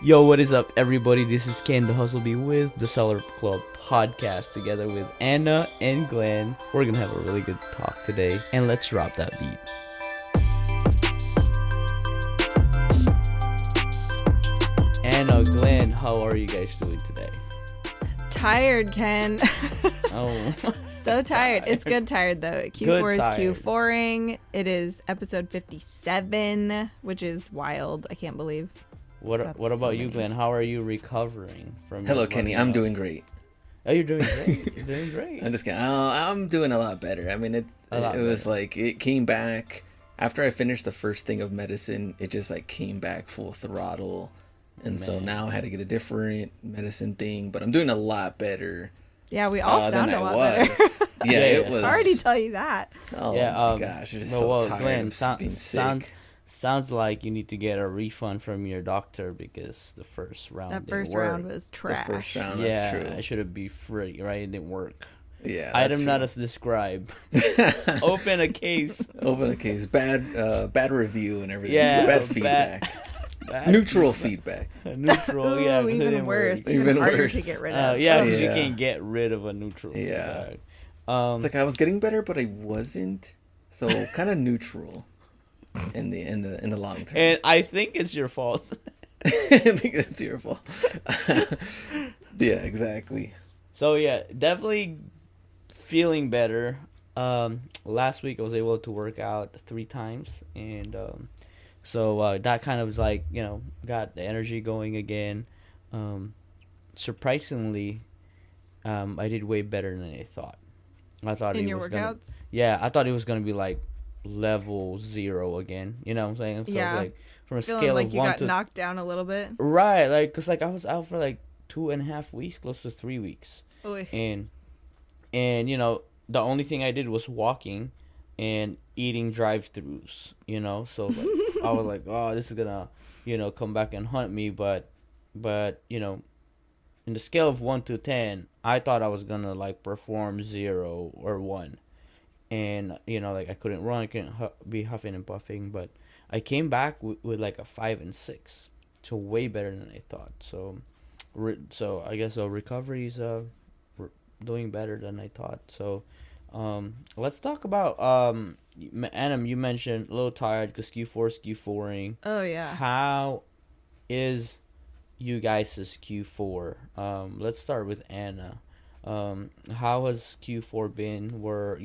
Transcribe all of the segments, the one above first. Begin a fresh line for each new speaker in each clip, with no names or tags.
Yo, what is up, everybody? This is Ken the Hustlebee with the Seller Club podcast together with Anna and Glenn. We're gonna have a really good talk today, and let's drop that beat. Anna, Glenn, how are you guys doing today?
Tired, Ken.
Oh,
So tired. It's good tired, though. Q4
Good
is
tired.
Q4ing. It is episode 57, which is wild. I can't believe.
what
That's
about
so
you,
many.
Glenn? How are you recovering from?
Hello,
your
Kenny.
running
I'm
loss?
doing great.
Oh, you're doing great. You're doing great.
I'm just kidding. I'm doing a lot better. I mean, it was like it came back after I finished the first thing of medicine. It just like came back full throttle, and so
Man.
now I had to get a different medicine thing. But I'm doing a lot better
Yeah, we all
than
sound
I
a lot
was.
better.
Yeah,
Yeah,
it
yeah.
was.
I already tell you that.
Oh
Yeah,
my gosh, I'm just
well,
so tired
Glenn,
of being sick.
sounds like you need to get a refund from your doctor because the first round
That
didn't
first
work.
round was trash.
The first round,
Yeah,
that's
it
true.
should have been free, right? It didn't work.
Yeah,
Item not
that's
as described.
true.
Open a case.
Open a case. Bad review and everything.
Yeah,
bad
bad-
feedback.
Bad
Neutral
feedback.
feedback.
Neutral,
Ooh,
yeah. 'cause it
even
didn't
worse.
work.
Even
Even
harder
worse.
to get rid of.
Yeah, because you
Yeah.
can't get rid of a neutral
Yeah.
feedback.
It's like I was getting better, but I wasn't. So kind of neutral in the long term.
And I think it's your fault.
I think that's your fault. Yeah, exactly.
So yeah, definitely feeling better. Last week I was able to work out 3 times, and so that kind of was like, got the energy going again. Surprisingly, I did way better than I thought. I thought
In
it
your
was
workouts?
I thought it was gonna be like level 0 again. You know what I'm saying? So
Yeah.
like from a
Feeling
scale
like
of
you
1
got
to
knocked down a little bit.
right, like, cause like I was out for like 2.5 weeks, close to 3 weeks.
Oy.
and the only thing I did was walking and eating drive-throughs, so like I was like, oh, this is gonna come back and haunt me, but in the scale of 1 to 10, I thought I was gonna like perform 0 or 1, and like I couldn't run, I couldn't be huffing and puffing, but I came back with like a 5 and 6, so way better than I thought. So I guess recovery is doing better than I thought. So let's talk about Adam, you mentioned a little tired because Q4 is Q4ing.
Oh, yeah.
How is you guys' Q4? Let's start with Anna. How has Q4 been? We're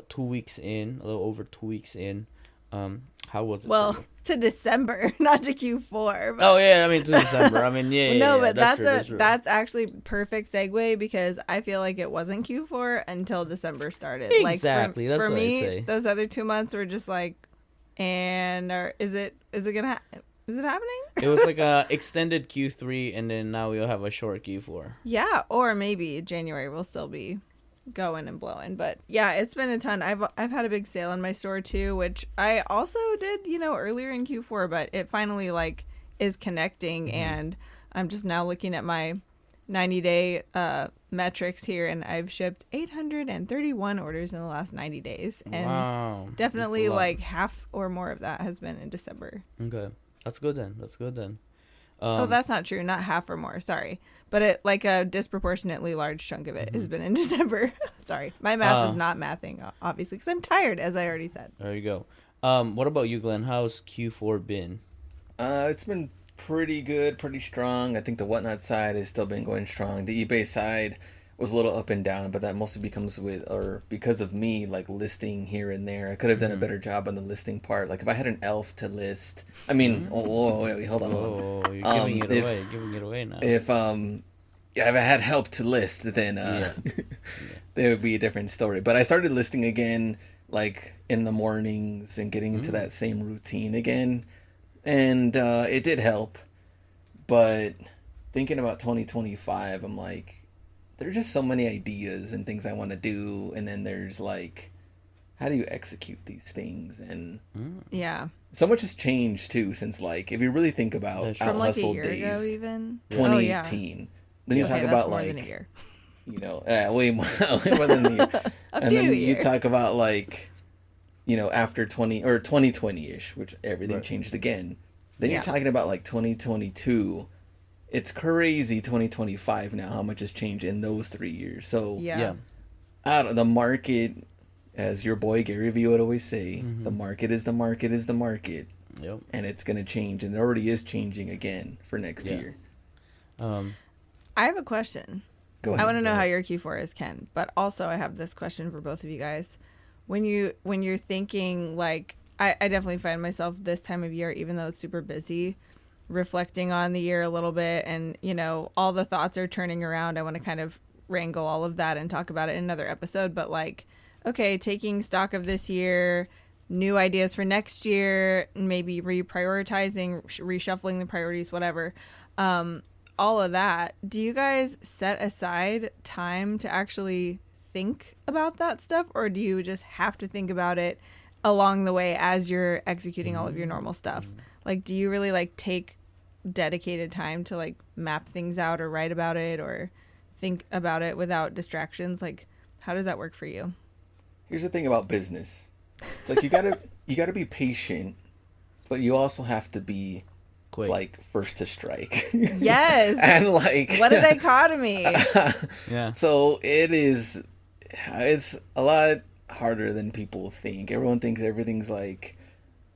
2 weeks in, a little over 2 weeks in. How was it?
Well,
for you?
to December, not to Q4. But
Oh yeah, I mean to December. I mean
no,
yeah,
but
that's true.
that's actually perfect segue because I feel like it wasn't Q4 until December started.
Exactly,
Like
that's
for
what I'd
me,
say.
those other 2 months were just like, is it happening?
It was like a extended Q3, and then now we'll have a short Q4.
Yeah, or maybe January will still be going and blowing, but yeah, it's been a ton. I've had a big sale in my store too, which I also did earlier in Q4, but it finally like is connecting, and I'm just now looking at my 90-day metrics here, and I've shipped 831 orders in the last 90 days, and
Wow,
definitely
that's a lot.
like half or more of that has been in December.
Okay, that's good then.
Oh, that's not true. Not half or more. Sorry. But it like a disproportionately large chunk of it has been in December. Sorry. My math is not mathing, obviously, because I'm tired, as I already said.
There you go. What about you, Glenn? How's Q4 been?
It's been pretty good, pretty strong. I think the Whatnot side has still been going strong. The eBay side was a little up and down, but that mostly because of me, like listing here and there. I could have done a better job on the listing part. Like if I had an elf to list, I mean, wait, hold on.
Oh, you're giving it
if-
away. Giving it away now.
If if I had help to list, then there would be a different story. But I started listing again, like in the mornings, and getting into that same routine again, and it did help. But thinking about 2025, I'm like, there are just so many ideas and things I want to do, and then there's like, how do you execute these things? And
Yeah.
so much has changed too since, like, if you really think about
That's
out
From like a
hustle
year
days,
ago even.
2018. Then you
Okay,
talk
that's
about
more
like
than a year.
way more than a year.
A
And
few
then you
years.
talk about like, after 2020-ish, which everything
Right.
changed again. Then you're talking about like 2022. It's crazy 2025 now how much has changed in those 3 years. So
Yeah.
the market, as your boy Gary Vee would always say, the market is the market is the market.
Yep.
And it's going to change, and it already is changing again for next year.
I have a question.
Go ahead.
I want to know how your Q4 is, Ken. But also, I have this question for both of you guys. When you're thinking, like, I definitely find myself this time of year, even though it's super busy, reflecting on the year a little bit, and all the thoughts are turning around. I want to kind of wrangle all of that and talk about it in another episode. But like, okay, taking stock of this year, new ideas for next year, maybe reprioritizing, reshuffling the priorities, whatever. All of that. Do you guys set aside time to actually think about that stuff, or do you just have to think about it along the way as you're executing all of your normal stuff? Like, do you really like take dedicated time to like map things out or write about it or think about it without distractions? Like, how does that work for you?
Here's the thing about business. It's like you gotta be patient, but you also have to be
Quick.
like first to strike.
Yes.
And like,
what a dichotomy.
Yeah.
So it's a lot harder than people think. Everyone thinks everything's like,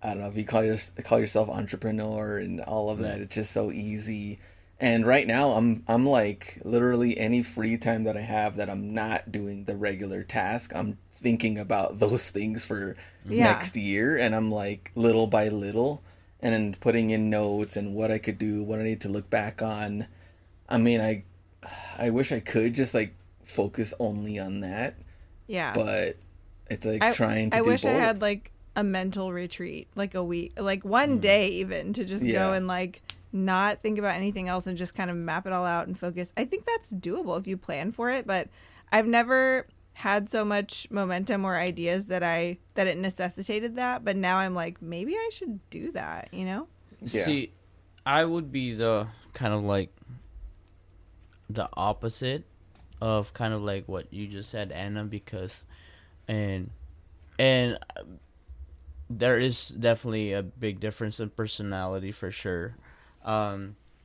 I don't know, if you call yourself entrepreneur and all of that, it's just so easy. And right now I'm like, literally any free time that I have that I'm not doing the regular task, I'm thinking about those things for next year, and I'm like little by little, and then putting in notes and what I could do, what I need to look back on. I mean, I wish I could just like focus only on that.
Yeah.
But it's like trying to
I
do
wish
both.
I had like a mental retreat, like a week, like one day even, to just go and like not think about anything else and just kind of map it all out and focus. I think that's doable if you plan for it, but I've never had so much momentum or ideas that it necessitated that. But now I'm like, maybe I should do that,
Yeah.
See, I would be the kind of like the opposite of kind of like what you just said, Anna, because and there is definitely a big difference in personality for sure.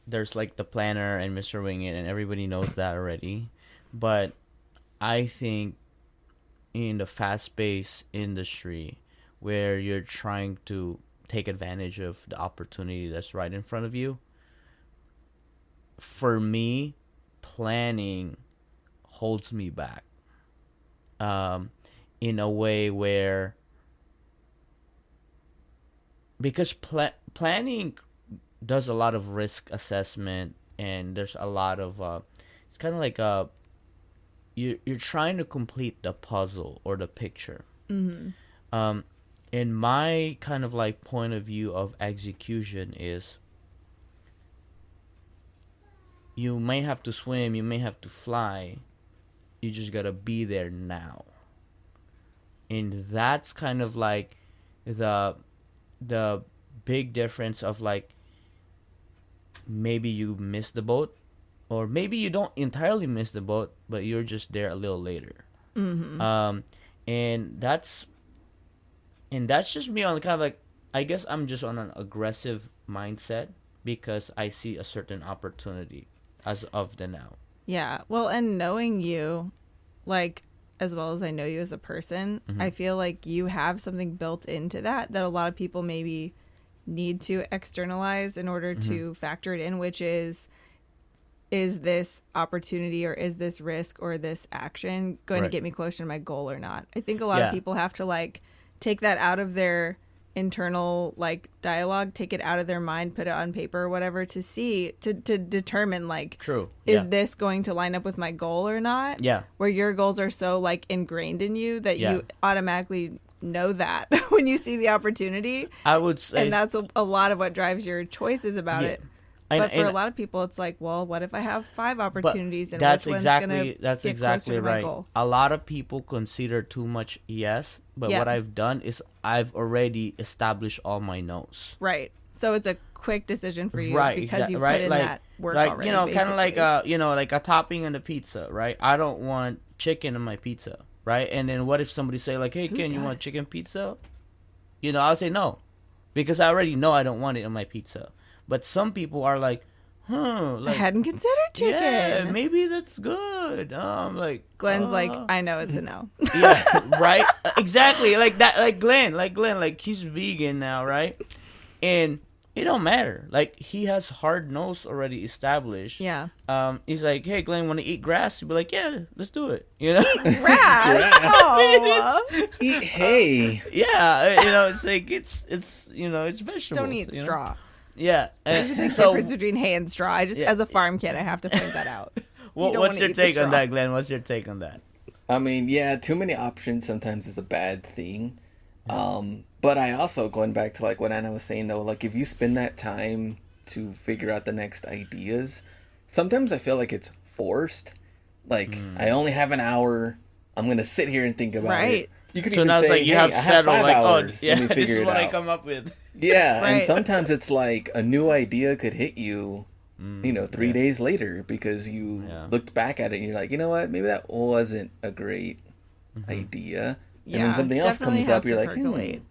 There's like the planner and Mr. Wing It, and everybody knows that already. But I think in the fast-paced industry where you're trying to take advantage of the opportunity that's right in front of you, for me, planning holds me back in a way where, because planning does a lot of risk assessment, and there's a lot of it's kind of like you're trying to complete the puzzle or the picture. In my kind of like point of view of execution is, you may have to swim, you may have to fly, you just gotta be there now. And that's kind of like the big difference of like, maybe you miss the boat, or maybe you don't entirely miss the boat, but you're just there a little later. And that's just me on kind of like, I guess I'm just on an aggressive mindset because I see a certain opportunity as of the now.
Yeah. Well, and knowing you, like, as well as I know you as a person, I feel like you have something built into that a lot of people maybe need to externalize in order to factor it in, which is this opportunity or is this risk or this action going to get me closer to my goal or not? I think a lot of people have to like take that out of their internal like dialogue, take it out of their mind, put it on paper or whatever to see, to determine like, is this going to line up with my goal or not? Yeah. Where your goals are so like ingrained in you that you automatically know that when you see the opportunity. I would say, and that's a lot of what drives your choices about it. But for a lot of people, it's like, well, what if I have 5 opportunities, and
that's
which
exactly
one's gonna get closer to my goal?
A lot of people consider too much yes, but what I've done is I've already established all my no's.
Right. So it's a quick decision for you because you put in that work already.
You know, kind of like like a topping on the pizza, right? I don't want chicken in my pizza, right? And then what if somebody say like, hey, Ken, you want chicken pizza? You know, I'll say no. because I already know I don't want it on my pizza. But some people are like,
I
like,
hadn't considered chicken.
yeah, maybe that's good. Like
Glenn's like, I know it's a no.
yeah, right, exactly, like that, like Glenn, like he's vegan now, right? And it don't matter. Like he has hard nose already established.
Yeah.
He's like, hey Glenn, want to eat grass? He'd be like, yeah, let's do it. You know,
Grass. Oh.
Eat hay.
yeah, you know, it's like it's you know, it's vegetables.
Don't eat
you know?
straw.
Yeah,
There's a big
so
difference between hay and straw. I just,
Yeah.
as a farm kid, I have to point that out.
what's
wanna
your
eat the
take on
straw.
that, Glenn? What's your take on that?
I mean, yeah, too many options sometimes is a bad thing. But I also, going back to like what Anna was saying though, like if you spend that time to figure out the next ideas, sometimes I feel like it's forced. Like I only have an hour. I'm gonna sit here and think about
Right.
it. You could
So
even
now it's
say,
like you
hey,
have to
I
settle,
5
like,
hours.
oh yeah,
Let me
this
figure
is
it
what I
out.
come up with.
Yeah,
Right.
and sometimes it's like a new idea could hit you, 3
yeah.
days later because you
Yeah.
looked back at it and you're like, you know what, maybe that wasn't a great idea. And then something else
definitely
comes up,
has
you're
to
like,
percolate.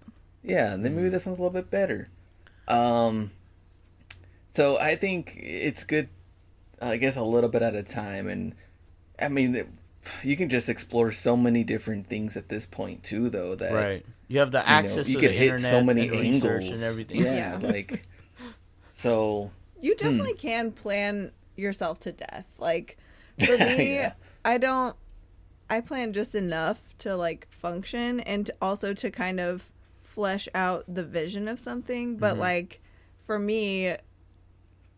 yeah, and then maybe this one's a little bit better. So I think it's good, I guess, a little bit at a time. And I mean, you can just explore so many different things at this point too, though. That
Right, you have the
you know,
access
you
to
could
the
hit
internet
so many
and research
angles
and everything.
Yeah,
Yeah.
like so.
You definitely can plan yourself to death. Like, for me,
Yeah.
I plan just enough to, like, function and also to kind of flesh out the vision of something. But, like, for me,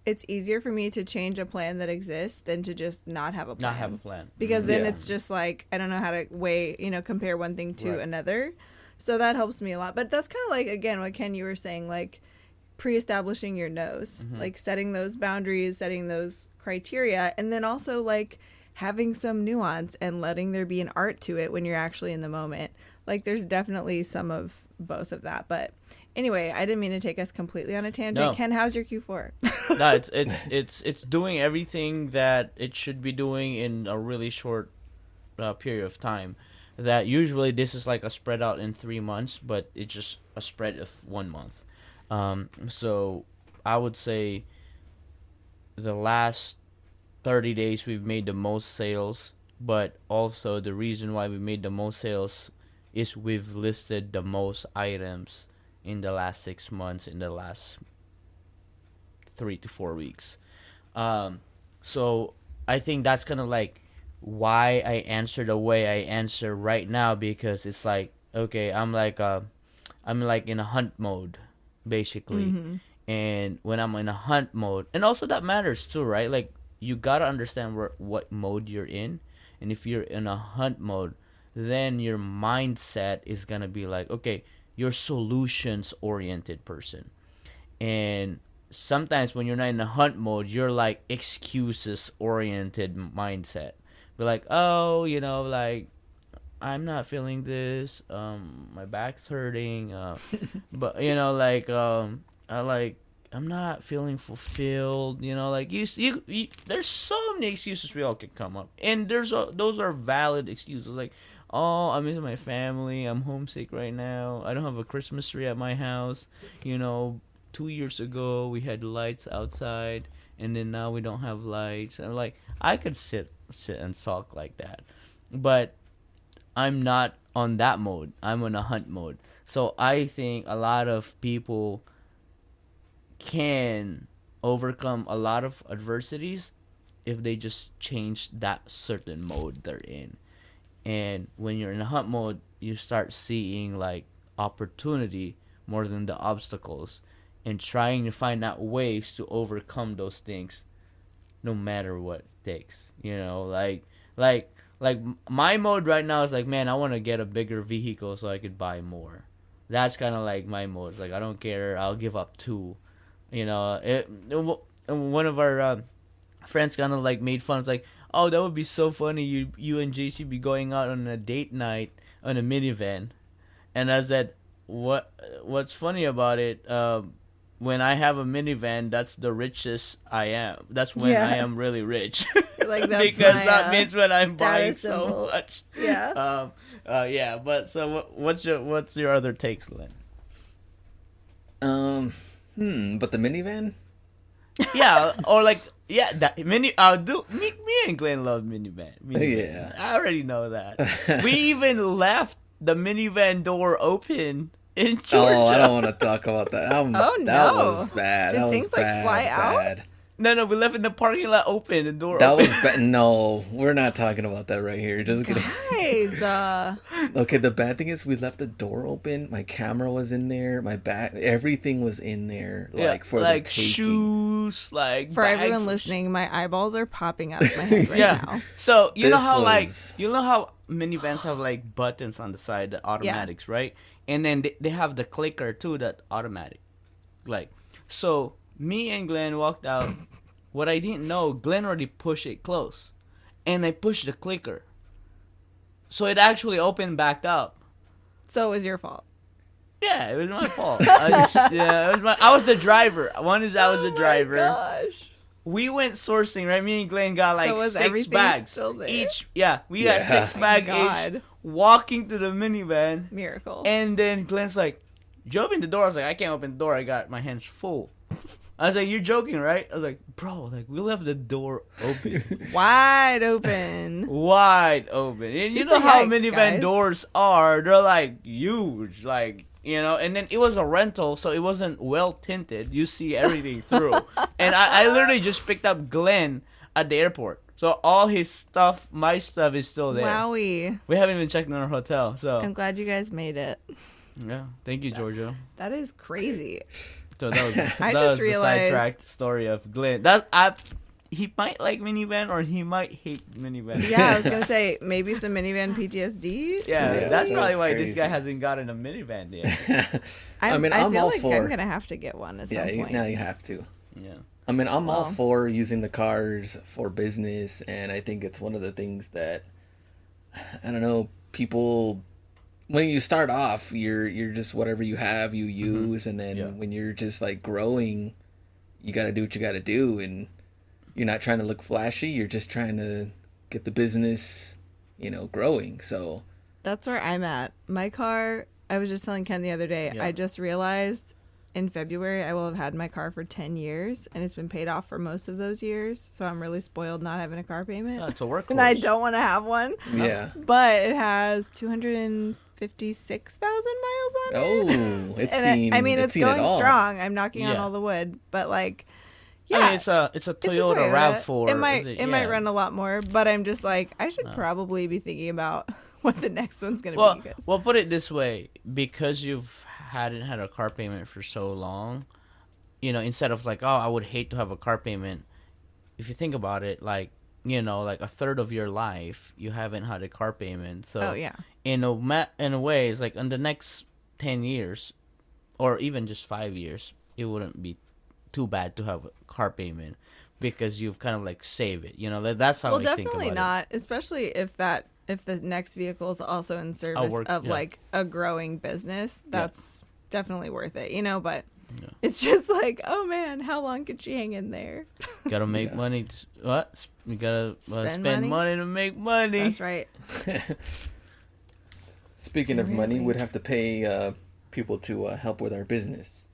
it's easier for me to change a plan that exists than to just not have a plan.
Not have a plan.
Because then
Yeah.
it's just like, I don't know how to compare one thing to
Right.
another. So that helps me a lot. But that's kind of like, again, what Ken, you were saying, like, pre-establishing your nose, like setting those boundaries, setting those criteria, and then also like having some nuance and letting there be an art to it when you're actually in the moment. Like there's definitely some of both of that. But anyway, I didn't mean to take us completely on a tangent.
No.
Ken, how's your Q4?
No, it's doing everything that it should be doing in a really short period of time. That usually this is like a spread out in 3 months, but it's just a spread of 1 month. So I would say the last 30 days we've made the most sales, but also the reason why we made the most sales is we've listed the most items in the last 6 months, in the last 3 to 4 weeks. So I think that's kind of like why I answer the way I answer right now, because it's like, okay, I'm like in a hunt mode basically. And when I'm in a hunt mode, and also that matters too, right? Like you gotta understand what mode you're in, and if you're in a hunt mode, then your mindset is gonna be like, okay, you're solutions oriented person. And sometimes when you're not in a hunt mode, you're like excuses oriented mindset. Be like, oh, like I'm not feeling this. My back's hurting. But I'm not feeling fulfilled. Like you there's so many excuses we all could come up, and those are valid excuses. Like, oh, I'm missing my family. I'm homesick right now. I don't have a Christmas tree at my house. 2 years ago we had lights outside, and then now we don't have lights. And like I could sit and sulk like that, but I'm not on that mode. I'm on a hunt mode. So I think a lot of people can overcome a lot of adversities if they just change that certain mode they're in. And when you're in a hunt mode, you start seeing like opportunity more than the obstacles, and trying to find out ways to overcome those things no matter what it takes. Like my mode right now is like, man, I want to get a bigger vehicle so I could buy more. That's kind of like my mode. It's like, I don't care, I'll give up two. One of our friends kind of like made fun. It's like, oh, that would be so funny. You and JC be going out on a date night on a minivan. And I said, what's funny about it? When I have a minivan, that's the richest I am. That's when I am really rich.
Like that's
because
my,
that means when I'm buying
status
so
symbol.
much.
Yeah.
Yeah. But so what's your other takes, Lynn?
But the minivan?
Yeah, or like yeah, that mini. Do me and Glenn love minivan.
Yeah.
I already know that. We even left the minivan door open in Georgia.
Oh, I don't want to talk about that.
Oh,
That
no.
was bad.
Did
that
things,
was
like,
bad,
fly out?
bad.
No, we left in the parking lot open. The door.
That
open.
was bad. No, we're not talking about that right here. Just kidding.
Guys,
Okay, the bad thing is we left the door open. My camera was in there. My bag, everything was in there. Like for
like
the taking.
shoes, like
for
bags
everyone
of
listening, my eyeballs are popping out of my head right
yeah.
now.
So you know
This
how
was-
you know how minivans have like buttons on the side, the automatics, right? And then they have the clicker too, that automatic. Like, so me and Glenn walked out. What I didn't know, Glenn already pushed it close, and I pushed the clicker, so it actually opened back up.
So it was your fault.
Yeah, it was my fault. I was the driver. One is I was the driver.
Gosh.
We went sourcing, right? Me and Glenn got like
was
6
everything
bags
still there?
each. Yeah, we got
Yeah.
6 bags
God.
each. Walking to the minivan,
Miracle.
and then Glenn's like, "You open the door." I was like, "I can't open the door. I got my hands full." I was like, "You're joking, right?" I was like, "Bro, like we left the door open,
Wide open.
wide open." And you
Super
know how
yikes,
minivan
guys.
doors are? They're like huge, like. You know, and then it was a rental, so it wasn't well tinted. You see everything through. And I literally just picked up Glenn at the airport. So all his stuff, my stuff is still there.
Wowie.
We haven't even checked in our hotel. So,
I'm glad you guys made it.
yeah. Thank you, Georgia.
That is crazy.
So that was, that
I
was
just
the
realized-
sidetracked story of Glenn. He might like minivan or he might hate minivan.
Yeah, I was gonna say maybe some minivan PTSD.
Yeah,
Yeah,
that's probably
that's
why
crazy.
this guy hasn't gotten a minivan yet.
I mean,
I
I'm
feel
all
like
for.
I'm gonna have to get one at
Yeah,
some point.
now you have to.
Yeah.
I mean, I'm all
Well.
for using the cars for business, and I think it's one of the things that I don't know. People, when you start off, you're just whatever you have, you use, and then
Yeah.
when you're just like growing, you got to do what you got to do, and you're not trying to look flashy. You're just trying to get the business, growing. So
That's where I'm at. My car, I was just telling Ken the other day,
Yeah.
I just realized in February I will have had my car for 10 years and it's been paid off for most of those years. So I'm really spoiled not having a car payment.
Oh, it's a workhorse.
And I don't want to have one.
yeah.
But it has 256,000 miles on it.
Oh, it's
And
seen.
I mean, it's
seen it
going
all.
strong. I'm knocking on
Yeah.
all the wood. But like, yeah.
I mean, it's a Toyota RAV4.
It might
Yeah.
run a lot more, but I'm just like, I should probably be thinking about what the next one's gonna
Well,
be. 'Cause-
well, put it this way: because you've hadn't had a car payment for so long, instead of like, oh, I would hate to have a car payment. If you think about it, like a third of your life you haven't had a car payment. So,
oh yeah,
in a way, it's like in the next 10 years, or even just 5 years, it wouldn't be too bad to have a car payment because you've kind of like save it. That's how
well,
I think
definitely
about
not. Especially if the next vehicle is also in service of
yeah.
like a growing business, that's definitely worth it. But
Yeah.
it's just like, oh man, how long could she hang in there?
it. Gotta make
Yeah.
money. What? You gotta
Spend
spend
money?
money to make money.
That's right.
Speaking of money,
Really?
we'd have to pay people to help with our business.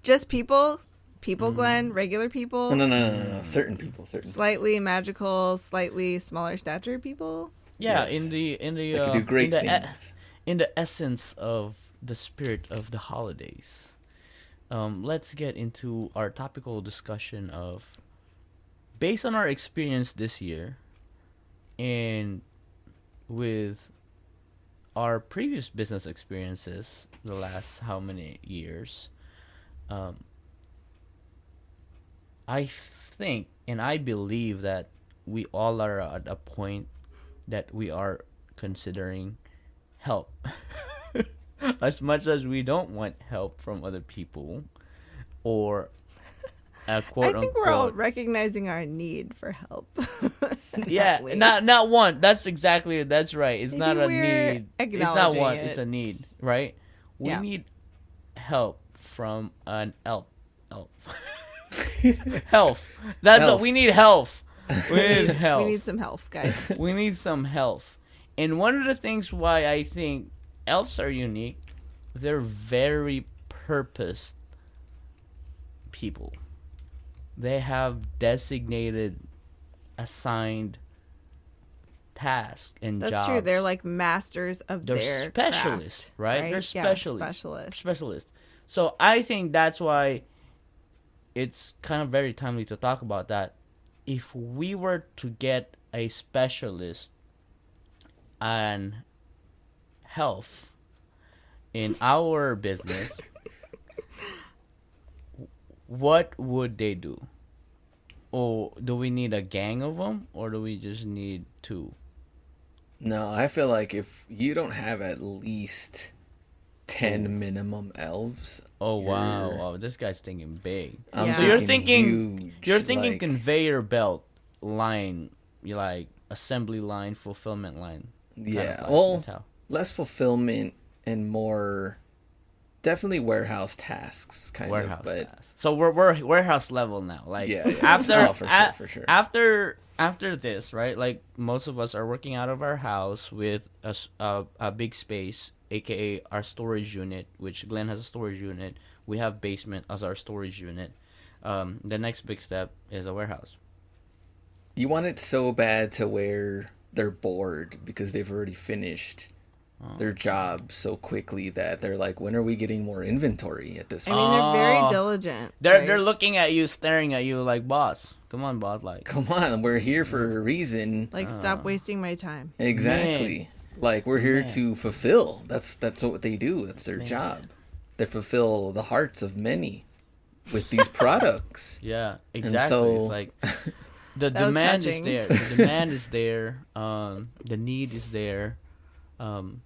Just people, Glenn, regular people,
No. Certain people.
slightly magical, slightly smaller stature people.
Yeah,
Yes.
in the
They could do great things.
in the essence of the spirit of the holidays. Let's get into our topical discussion of, based on our experience this year, and with our previous business experiences, the last how many years, I think and I believe that we all are at a point that we are considering help. As much as we don't want help from other people, or a quote
I think we're all
unquote.
recognizing our need for help.
Yeah,
At least.
not one. That's exactly it. That's right. It's
Maybe
not a
we're
need. It's not
acknowledging
one.
it.
It's a need, right? We
Yeah.
need help from an elf. Health. That's
Health.
what we need. Health. We need health.
We need some health, guys.
We need some health. And one of the things why I think elves are unique, they're very purposed people, they have designated, assigned tasks and
That's
jobs.
true. They're like masters of
They're
their
specialists,
craft,
right? They're
Yeah,
specialists. Specialists. So I think that's why it's kind of very timely to talk about that. If we were to get a specialist on health in our business, what would they do? Or do we need a gang of them, or do we just need two?
No, I feel like if you don't have at least 10 minimum elves.
Oh wow, this guy's thinking big.
Yeah.
So you're thinking
huge,
you're thinking
like-
conveyor belt line, you like assembly line, fulfillment line.
Yeah, well, less fulfillment and more definitely warehouse tasks kind
warehouse
of, but
tasks. So we're warehouse level now. Like
Yeah.
after
Oh, for sure.
after this, right? Like most of us are working out of our house with a big space, aka our storage unit, which Glenn has a storage unit. We have basement as our storage unit. The next big step is a warehouse.
you want it so bad to where they're bored because they've already finished their job so quickly that they're like, when are we getting more inventory at this
I
point?
mean, they're
Oh.
very diligent.
They're
right?
looking at you, staring at you like, boss, come on, boss, like.
Come on, we're here for a reason.
Like, stop wasting my time.
Exactly. Like, we're here
Man.
to fulfill. That's what they do. That's their
Man.
job. They fulfill the hearts of many with these products.
Yeah, exactly.
so-
It's like the
That was
demand is
touching.
there. The demand is there. The need is there.
So, I'm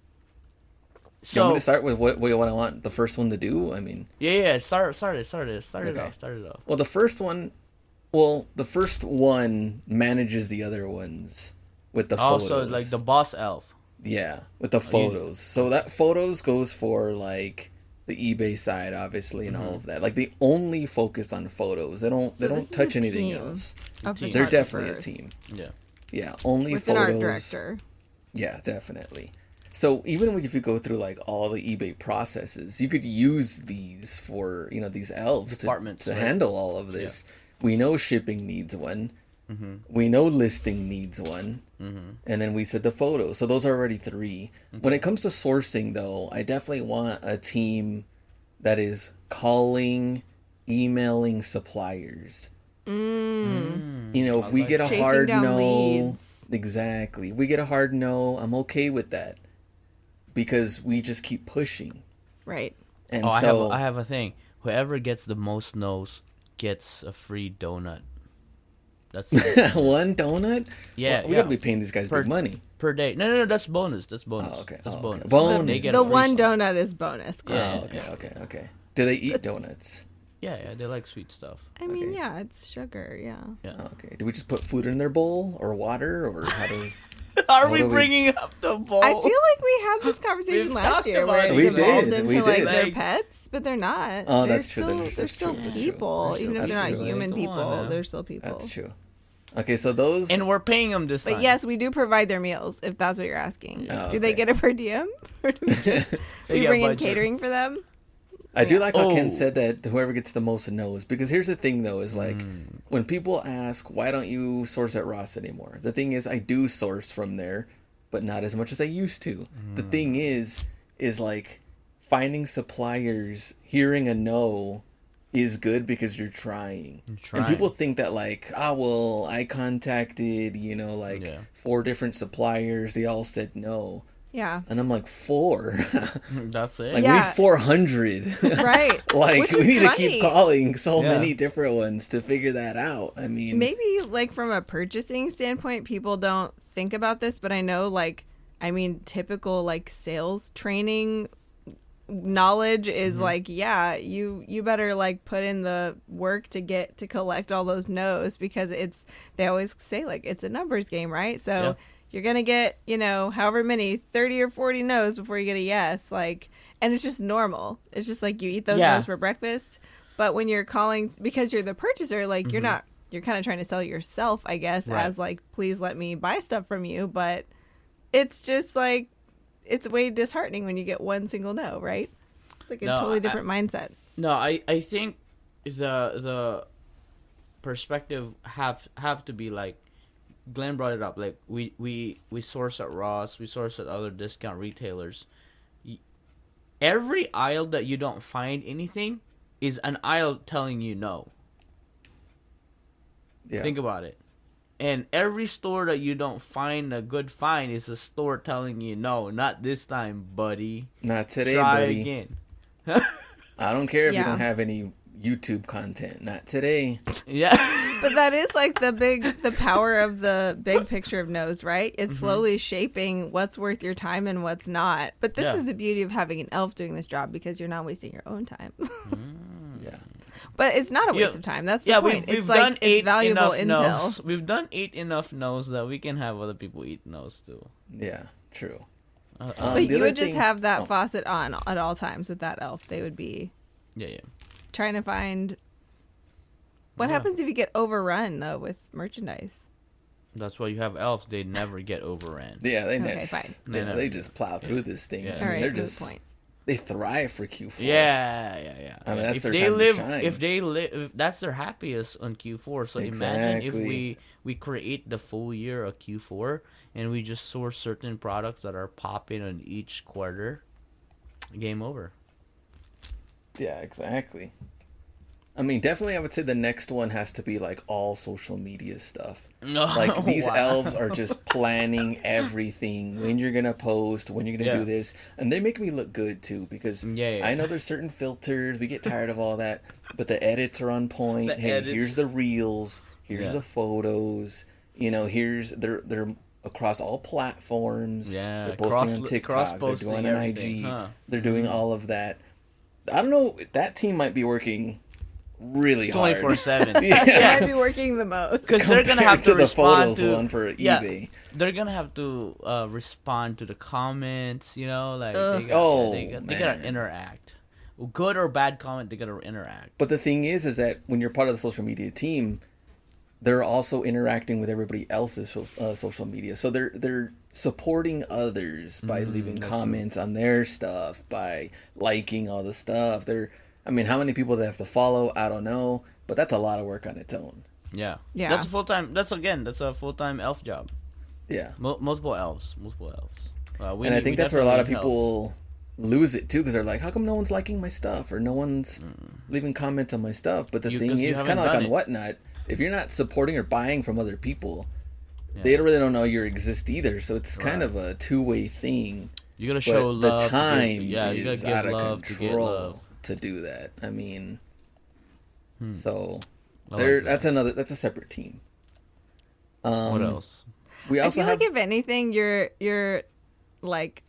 So
going to start with what I want the first one to do. I mean,
yeah. Start it
Okay.
off.
well, the first one manages the other ones with the photos.
Also, like the boss elf.
Yeah, with the photos. So that photos goes for like the eBay side, obviously, and all of that. Like they only focus on photos. They don't
So this is
touch
a
anything
team
else.
of
Team.
They're definitely a
photographers
team.
Yeah.
Yeah, only
with an
photos.
art director.
Yeah, definitely. So even if you go through like all the eBay processes, you could use these for these elves
Departments,
to
right?
handle all of this. We know shipping needs one. We know listing needs one. And then we said the photos. So those are already 3. When it comes to sourcing, though, I definitely want a team that is calling, emailing suppliers. If we get a
Chasing
hard
down
no,
leads.
exactly. We get a hard no, I'm okay with that because we just keep pushing.
Right.
And
Oh,
so
I have a thing. Whoever gets the most no's gets a free donut. That's
one donut.
Yeah,
Well, we
yeah.
gotta be paying these guys
Per-
big money.
per day. No. That's bonus. That's bonus.
Oh, okay.
That's
Oh,
bonus.
okay. Bonus.
They get
The
a free
one
stuff.
donut is bonus.
Yeah.
Oh, okay. Do they eat donuts?
Yeah. They like sweet stuff.
I mean,
Okay.
yeah, it's sugar. Yeah.
Yeah.
Oh, okay. Do we just put food in their bowl or water or how do?
Are
What
we
do we-
bringing up the bowl?
I feel like we had this conversation
We've
last
talked
year
about
where
it.
it
We
evolved
did,
into
we
like
did.
their
Like-
pets, but they're not.
Oh,
They're
that's true.
Still,
That's
they're
true.
still
That's true.
people,
That's
even
true.
if they're not
That's true.
human
Come on
people.
now.
They're still people.
That's true. Okay, so those.
And we're paying them this time.
But yes, we do provide their meals if that's what you're asking.
Oh,
Do they
okay.
get a per diem, or do we just
They
we
get
bring in
budget.
catering for them?
I do like how Ken
Oh.
said that whoever gets the most knows. Because here's the thing, though, is like when people ask, why don't you source at Ross anymore? The thing is, I do source from there, but not as much as I used to. The thing is like finding suppliers, hearing a no is good because you're trying.
trying.
And people think that like, well, I contacted,
Yeah.
4 different suppliers. They all said no.
Yeah.
And I'm like, 4?
That's it.
Like,
Yeah.
we need 400.
Right.
Like,
Which
we
is
need to
funny.
keep calling so
Yeah.
many different ones to figure that out. I mean,
Maybe like from a purchasing standpoint, people don't think about this, but I know typical like sales training knowledge is like, yeah, you better like put in the work to collect all those no's because they always say like it's a numbers game, right? So
Yeah.
you're gonna get however many 30 or 40 no's before you get a yes, like, and it's just normal. It's just like you eat those
Yeah.
no's for breakfast, but when you're calling because you're the purchaser, like you're kind of trying to sell yourself, I guess,
Right.
as like, please let me buy stuff from you, but it's just like it's way disheartening when you get one single no, right? It's like a
No,
totally different mindset.
No, I think the perspective have to be like Glenn brought it up. Like we source at Ross, we source at other discount retailers. Every aisle that you don't find anything is an aisle telling you no.
Yeah.
Think about it. And every store that you don't find a good find is a store telling you no, not this time, buddy.
Not today,
Try
buddy.
again.
I don't care if you
Yeah.
don't have any YouTube content. Not today.
Yeah.
But that is like the power of the big picture of no's, right? It's slowly shaping what's worth your time and what's not. But this
Yeah.
is the beauty of having an elf doing this job, because you're not wasting your own time.
Yeah.
But it's not a waste
Yeah.
of time. That's
Yeah,
the point.
we've
It's
done
like it's
8
valuable
enough
intel.
no's. We've done 8 enough no's that we can have other people eat no's too.
Yeah. True.
But
the
you
other
would just
thing-
have that
oh.
faucet on at all times with that elf. They would be
Yeah.
trying to find. What
Yeah.
happens if you get overrun though with merchandise?
That's why you have elves. They never get overran.
Yeah. They
Okay,
never.
fine.
Yeah, they just plow through this thing.
Yeah.
I
All
mean,
right,
they're
good
just
point.
they thrive for Q4.
Yeah.
I mean, that's
if
their
they
time to
live,
shine.
if they live, if that's their happiest on Q4. So imagine if
Exactly.
we create the full year of Q4 and we just source certain products that are popping in each quarter. Game over.
Yeah, exactly. I mean, definitely, I would say the next one has to be like all social media stuff. Like these
Wow.
elves are just planning everything, when you're gonna post, when you're gonna
Yeah.
do this, and they make me look good too, because
Yeah.
I know there's certain filters, we get tired of all that, but the edits are on point.
The
Hey,
edits.
here's the reels, here's
Yeah.
the photos, here's they're across all platforms.
Yeah,
they're posting on
cross-
TikTok,
cross-posting
they're doing on
everything,
IG,
huh?
they're doing all of that. I don't know, that team might be working really hard.
24/7.
They
Yeah.
might be working the most.
Because they're gonna have
Compared
to
the
respond
photos
to
one for
yeah,
eBay.
they're gonna have to respond to the comments. Like
Ugh.
they
Man.
gotta interact. Good or bad comment, they gotta interact.
But the thing is that when you're part of the social media team, they're also interacting with everybody else's social media. So they're supporting others by leaving comments on their stuff, by liking all the stuff. I mean, how many people they have to follow, I don't know, but that's a lot of work on its own.
Yeah,
Yeah.
That's a full time. That's a full time elf job.
Yeah.
Multiple elves.
And I think that's where a lot of people lose it too, because they're like, how come no one's liking my stuff, or no one's leaving comments on my stuff? But the thing
'cause you
is,
haven't
kind of like
done
on
it.
Whatnot, if you're not supporting or buying from other people,
Yeah.
they really don't know you exist either. So it's kind
Right.
of a two-way thing.
You gotta
But
show love.
the time
you gotta
is
give
out of
love to get
control
love.
to do that. I mean, so
I like that.
that's a separate team.
What else?
We
I
also
feel
have
like if anything, your like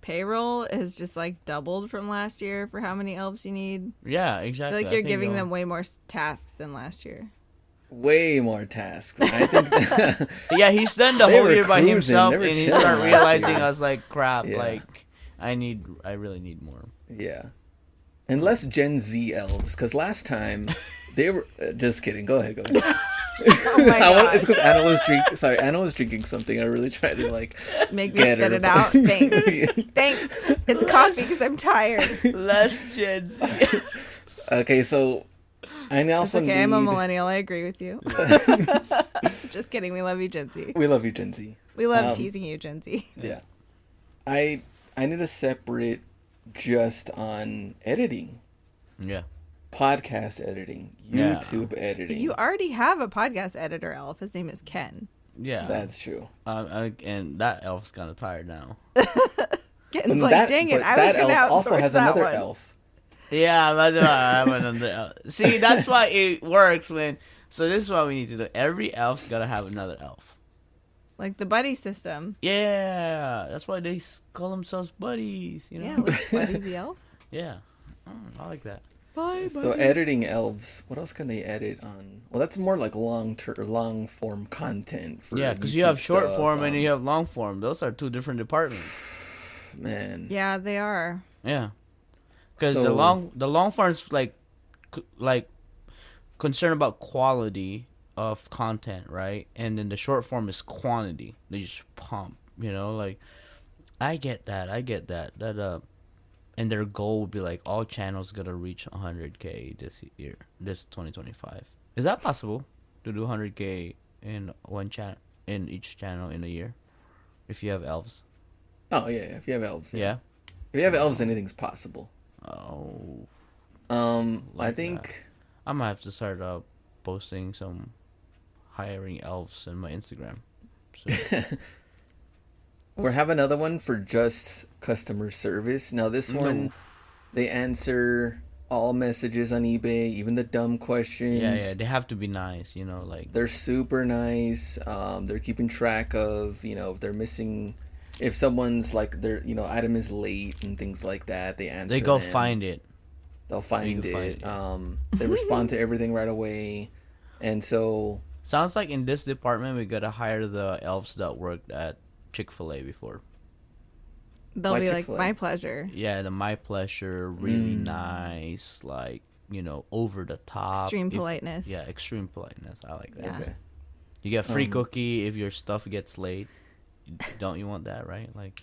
payroll has just like doubled from last year for how many elves you need.
Yeah,
I
exactly.
feel like
I
you're
think
giving
they'll-
them way more tasks than last year.
way more tasks. I think
Yeah, he's done the
They
whole
were
year by
cruising.
himself,
They were
and he
chilling
started
last
realizing
year.
I was like, crap.
Yeah.
Like, I really need more.
yeah. And less Gen Z elves, because last time they were just kidding. Go ahead.
Oh my god!
It's because Anna was drinking something. I really tried to like
Make me
get
spit
her.
it out. Thanks. Thanks. It's coffee because I'm tired.
Less Gen Z.
Okay, so I
It's
also
okay. I'm a
need-
millennial. I agree with you. Just kidding. We love you, Gen Z.
We love you, Gen Z.
We love teasing you, Gen Z.
Yeah. I need a separate just on editing,
Yeah.
podcast editing,
Yeah.
YouTube editing.
You already have a podcast editor elf. His name is Ken.
Yeah.
That's true.
And that elf's kind of tired now.
Ken's like, dang it,
but
I was
that
going to
elf also
outsource
has
that
another
one.
elf.
Yeah, but I have another elf. See, that's why it works when. So this is what we need to do. Every elf's gotta have another elf.
Like the buddy system.
Yeah, that's why they call themselves buddies. You know.
Yeah, like Buddy the elf.
Yeah. I like that.
Bye,
So editing elves, what else can they edit on? Well, that's more like long form content. For
Yeah, because you
YouTube
have short
stuff,
form and you have long form. Those are two different departments.
man.
Yeah, they are.
Yeah, because
So-
the long form is like concerned about quality of content, right? And then the short form is quantity. They just pump, like I get that. and their goal would be like all channels gonna reach 100K this year, this 2025. Is that possible to do 100K in one channel, in each channel in a year, if you have elves?
Oh yeah, if you have elves.
Yeah.
If you have elves, anything's possible.
Oh.
I think
I'm gonna have to start posting some hiring elves in my Instagram. So.
we have another one for just customer service. Now this one, they answer all messages on eBay, even the dumb questions.
Yeah, they have to be nice, like
they're super nice. They're keeping track of, if they're missing, if someone's like their, item is late and things like that. They answer.
They go
them.
find it.
They'll find it. They respond to everything right away, and so
sounds like in this department we gotta hire the elves that worked at Chick-fil-A before.
They'll
Why
be
Chick-fil-A?
like, my pleasure.
Yeah, the my pleasure, really nice, like over the top,
Extreme politeness.
Yeah, extreme politeness. I like that.
Yeah.
okay.
You get free cookie if your stuff gets late. Don't you want that, right? Like,
Do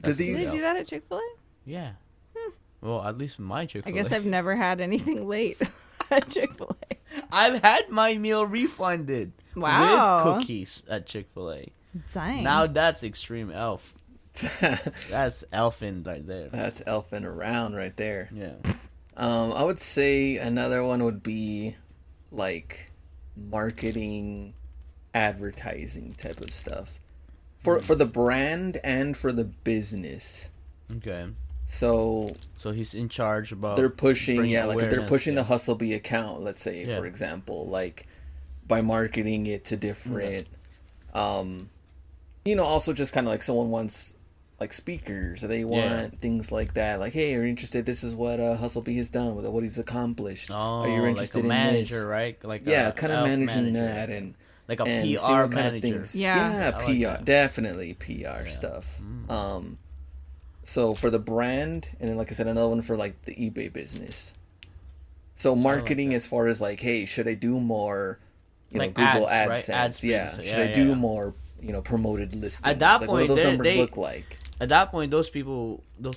that's
Do
these-
they
the
do that at Chick-fil-A?
Yeah. Well, at least my Chick-fil-A.
I guess I've never had anything late at Chick-fil-A.
I've had my meal refunded.
Wow.
With cookies at Chick-fil-A.
Dang.
Now that's extreme elf. That's Elfin right there.
That's elfing around right there.
Yeah.
I would say another one would be like marketing, advertising type of stuff for the brand and for the business.
Okay.
So
he's in charge about.
they're pushing,
bringing
like if they're
awareness,
pushing
yeah.
the Hustlebee account, let's say,
Yeah.
for example, like by marketing it to different, also just kind of like someone wants like speakers, they want things like that. Like, hey, are you interested? This is what Hustlebee has done with it, what he's accomplished.
Oh,
Are you interested
like a manager,
in this?
right? Like
Yeah,
a
kind of
elf
managing
manager.
that and
Like a
and seeing
PR
what kind of
manager.
things.
Yeah.
I like
PR,
that.
definitely PR stuff. So for the brand, and then like I said, another one for like the eBay business. So marketing as far as like, hey, should I do more,
Like
Google
ads, right?
AdSense?
Ad
Yeah.
spend.
Should
Yeah,
I do
yeah.
more, promoted listings?
At that
Like,
point,
what do those
they-
numbers
they-
look like?
At that point, those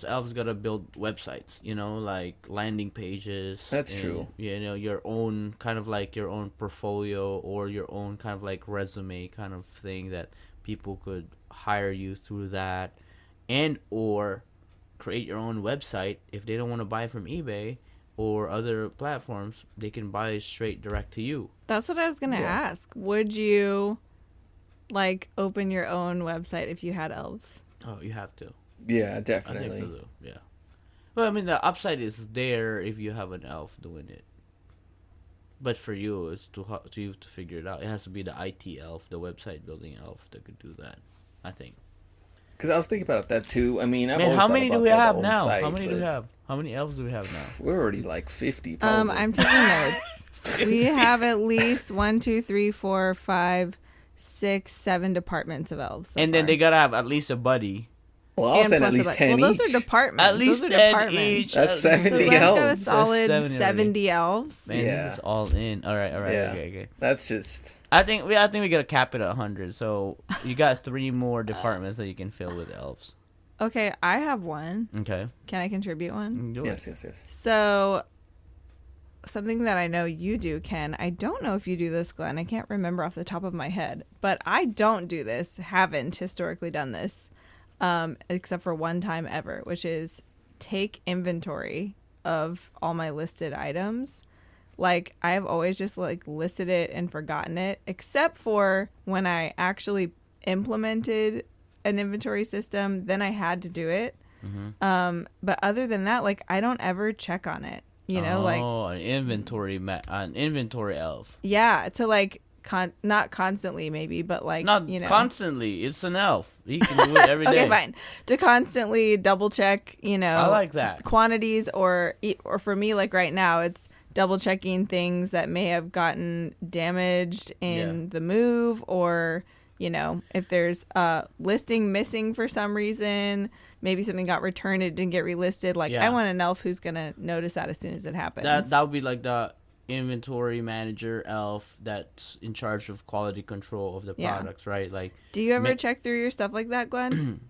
elves gotta build websites, like landing pages.
That's
and,
true.
Your own kind of like your own portfolio or your own kind of like resume kind of thing that people could hire you through that, and or create your own website if they don't want to buy from eBay or other platforms. They can buy straight direct to you.
That's what I was going to ask. Would you like open your own website if you had elves?
Oh, you have to.
Yeah,
I
definitely.
think so though. Yeah. Well, I mean, the upside is there if you have an elf doing it. But for you, it's to you to figure it out. It has to be the IT elf, the website building elf that could do that, I think.
Because I was thinking about that too. I mean, I've
Man,
always
how
thought
many do
about
we
that
have
own
now?
site,
How many do we
but
have? How many elves do we have now?
We're already like 50, probably.
I'm taking notes. We have at least 1, 2, 3, 4, 5, 6, 7 departments of elves. So
And then
far.
they gotta have at least a buddy.
Well, I'll
And
send at
plus a
least
bu-
10
Well,
each.
those are departments.
At least
those are
10
departments.
each.
That's
At least
70
So Glenn's got a
elves.
solid
70 already.
70 elves.
Man,
Yeah.
this is all in. All right,
Yeah.
okay.
That's just...
I think we gotta cap it at 100. So you got 3 more departments that you can fill with elves.
Okay, I have one.
Okay.
Can I contribute one?
Do it.
Yes.
So, something that I know you do, Ken. I don't know if you do this, Glenn. I can't remember off the top of my head. But I don't do this, haven't historically done this, except for one time ever, which is take inventory of all my listed items. Like, I've always just, like, listed it and forgotten it, except for when I actually implemented an inventory system, then I had to do it. But other than that, like, I don't ever check on it. Like,
an inventory elf.
yeah, to like not constantly maybe, but like
Not constantly. It's an elf. He can do it every day.
Okay, fine. To constantly double check,
I like that.
quantities, or for me, like right now, it's double checking things that may have gotten damaged in the move, or if there's a listing missing for some reason, maybe something got returned, it didn't get relisted. Like, I want an elf who's gonna notice that as soon as it happens.
That would be like the inventory manager elf that's in charge of quality control of the products, right? Like,
do you ever check through your stuff like that, Glenn?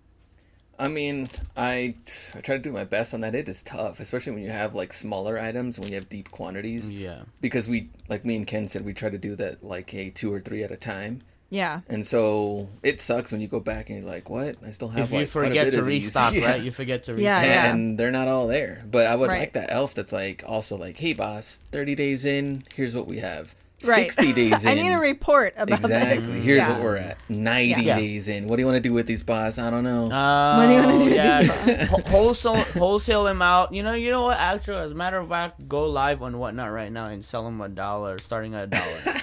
I mean, I try to do my best on that. It is tough, especially when you have like smaller items, when you have deep quantities.
Yeah.
Because we, like me and Ken said, we try to do that like a 2 or 3 at a time.
Yeah.
And so it sucks when you go back and you're like, what? I still have
If you
like quite a
forget
bit
to
of these.
restock,
Yeah.
right? You forget to restock.
Yeah.
And they're not all there. But I would
Right.
like that elf that's like also like, hey boss, 30 days in, here's what we have.
Right.
60 days in.
I need a report about
Exactly.
this.
Here's
Yeah.
what we're at. 90
Yeah.
days in. What do you want to do with these, boss? I don't know.
What do you want to do with
Yeah.
these?
Wholesale them out. You know what? Actually, as a matter of fact, go live on Whatnot right now and sell them $1, starting at $1.